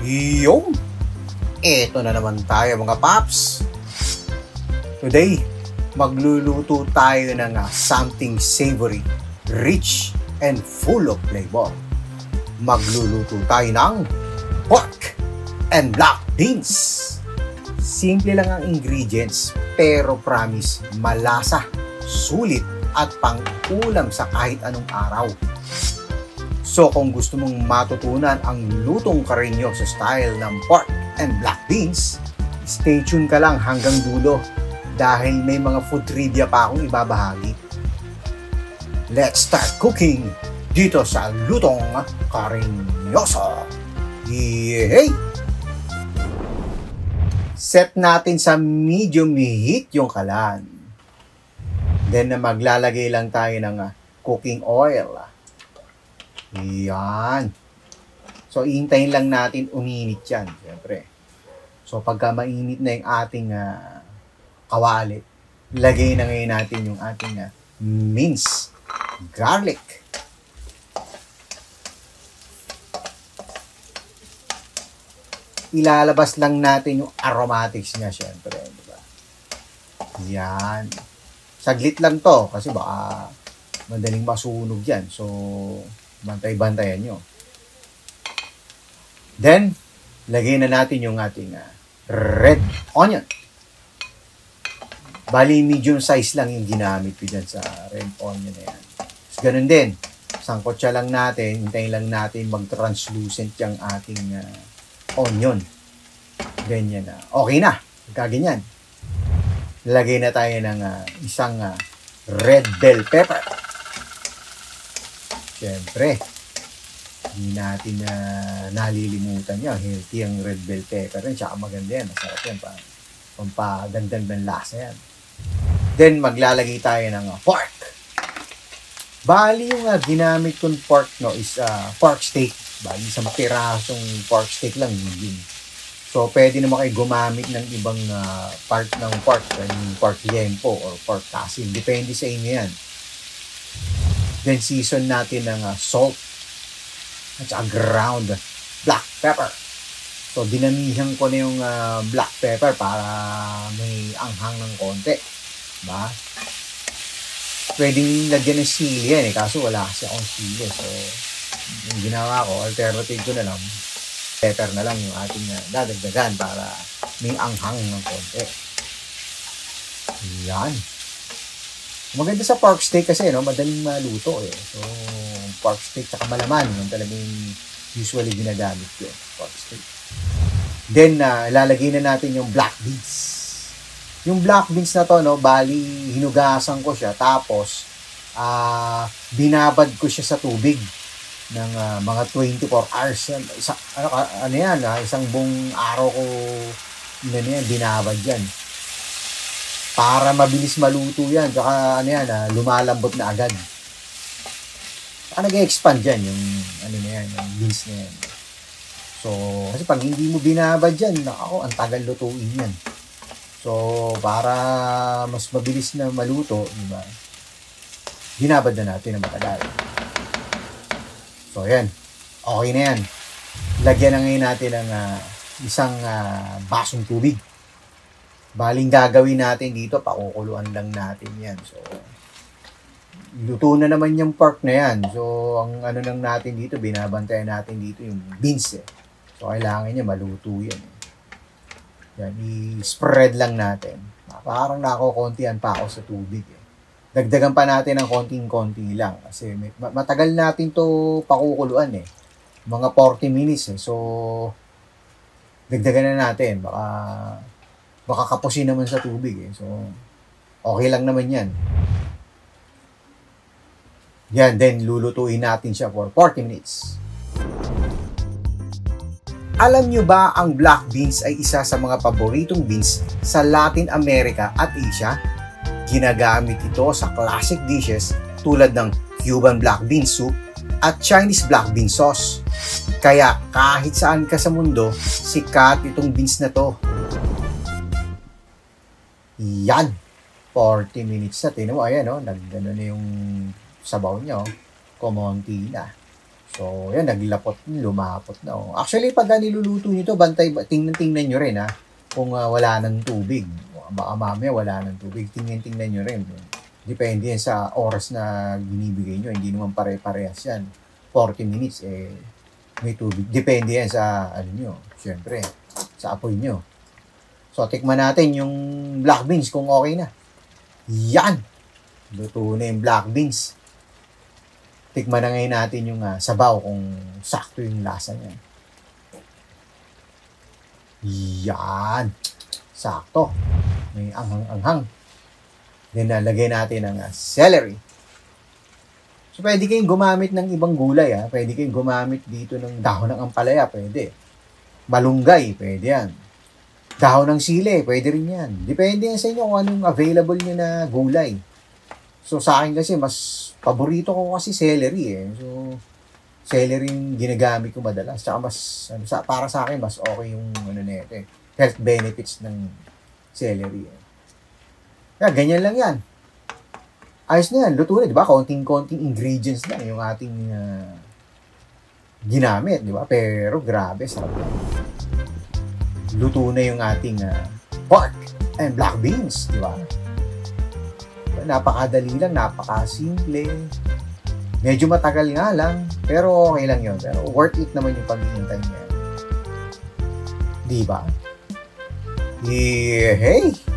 Yung, eto na naman tayo mga paps. Today, magluluto tayo ng something savory, rich, and full of flavor. Magluluto tayo ng pork and black beans. Simple lang ang ingredients, pero promise, malasa, sulit, at pang-ulam sa kahit anong araw. So kung gusto mong matutunan ang lutong karinyo sa style ng pork and black beans, stay tuned ka lang hanggang dulo dahil may mga food trivia pa akong ibabahagi. Let's start cooking dito sa Lutong Karinyoso! Yay! Set natin sa medium heat yung kalan. Then maglalagay lang tayo ng cooking oil. Yan. So, iintayin lang natin uminit yan, siyempre. So, pagka mainit na yung ating kawali, lagay na ngayon natin yung ating minced garlic. Ilalabas lang natin yung aromatics niya, siyempre. Diba? Yan. Saglit lang to, kasi baka madaling masunog yan. So, bantay-bantayan nyo. Then, lagay na natin yung ating red onion. Bali, medium size lang yung ginamit ko dyan sa red onion na yan. So, ganun din. Sangkot siya lang natin. Hintayin lang natin mag-translucent yung ating onion. Ganyan na. Okay na. Kaganyan. Lagay na tayo ng isang red bell pepper. Siyempre, hindi natin nalilimutan yan. Healthy ang red bell pepper rin. Tsaka maganda yan. Masarap yan. Pampagandang ng lasa yan. Then, maglalagay tayo ng pork. Bali, yung ginamit kong pork is pork steak. Bali, isang pirasong pork steak lang yun. So, pwede naman kayo gumamit ng ibang part ng pork. Yung pork liempo or pork tasin. Depende sa inyo yan. Then, season natin ng salt at saka ground black pepper. So, dinamihan ko na yung black pepper para may anghang ng konti. Diba? Pwedeng lagyan ng sili yan kaso wala kasi akong sili. So, yung ginawa ko, alternative ko na lang, pepper na lang yung ating dadagdagan para may anghang ng konti. Yan. Maganda sa pork steak kasi, madaling maluto So, pork steak tsaka malaman, yung talagang usually ginagamit yun, pork steak. Then, ilalagay na natin yung black beans. Yung black beans na to, bali, hinugasan ko siya, tapos, binabad ko siya sa tubig ng mga 24 hours. Isang buong araw ko, binabad yan. Para mabilis maluto yan. Tsaka lumalambot na agad. Saka nag-expand yan yung yung beans na yan. So, kasi pag hindi mo binabad yan, ang tagal lutuin yan. So, para mas mabilis na maluto, diba? Binabad na natin na matagal. So, yan. Okay na yan. Lagyan na ngayon natin ng isang basong tubig. Baling gagawin natin dito, pakukuluan lang natin yan. So, luto na naman yung pork na yan. So, ang lang natin dito, binabantayan natin dito yung beans So, kailangan niya maluto yan. Yan, i-spread lang natin. Parang nakukuntihan pa ako sa tubig Dagdagan pa natin ng konting-konti lang. Kasi matagal natin to pakukuluan Mga 40 minutes So, dagdagan na natin. Baka kapusin naman sa tubig So, okay lang naman yan. Yan, then lulutuin natin siya for 40 minutes. Alam nyo ba ang black beans ay isa sa mga paboritong beans sa Latin America at Asia? Ginagamit ito sa classic dishes tulad ng Cuban black bean soup at Chinese black bean sauce. Kaya kahit saan ka sa mundo, sikat itong beans na to. Yan. 40 minutes na. Tignan mo, ayan, nagano na yung sabaw niya, kumonti na. So, yan, lumapot na. Oh. Actually, pag niluluto nyo to, tingnan nyo rin, kung wala ng tubig. Baka mamaya wala ng tubig. Tingnan nyo rin. Depende yan sa oras na binibigay nyo. Hindi naman pare-parehas yan. 40 minutes, may tubig. Depende yan sa, syempre, sa apoy nyo. So, tikman natin yung black beans kung okay na. Yan! Luto na yung black beans. Tikman na ngayon natin yung sabaw kung sakto yung lasa niya. Yan! Sakto. May anghang-anghang. Then, lagay natin ang celery. So, pwede kayong gumamit ng ibang gulay. Pwede kayong gumamit dito ng dahon ng ampalaya. Pwede. Malunggay. Pwede yan. Dahon ng sili. Pwede rin yan. Depende yan sa inyo kung anong available nyo na gulay. So, sa akin kasi, paborito ko kasi celery So, celery yung ginagamit ko madalas. Tsaka para sa akin, mas okay yung nito health benefits ng celery Kaya ganyan lang yan. Ayos na yan. Luto na, di ba? Konting ingredients lang yung ating ginamit, di ba? Pero grabe, sarap lang. Luto na yung ating pork and black beans, di ba? Napakadali lang, napakasimple. Medyo matagal nga lang, pero okay lang yun. Pero worth it naman yung paghihintay niya. Di ba? Hey!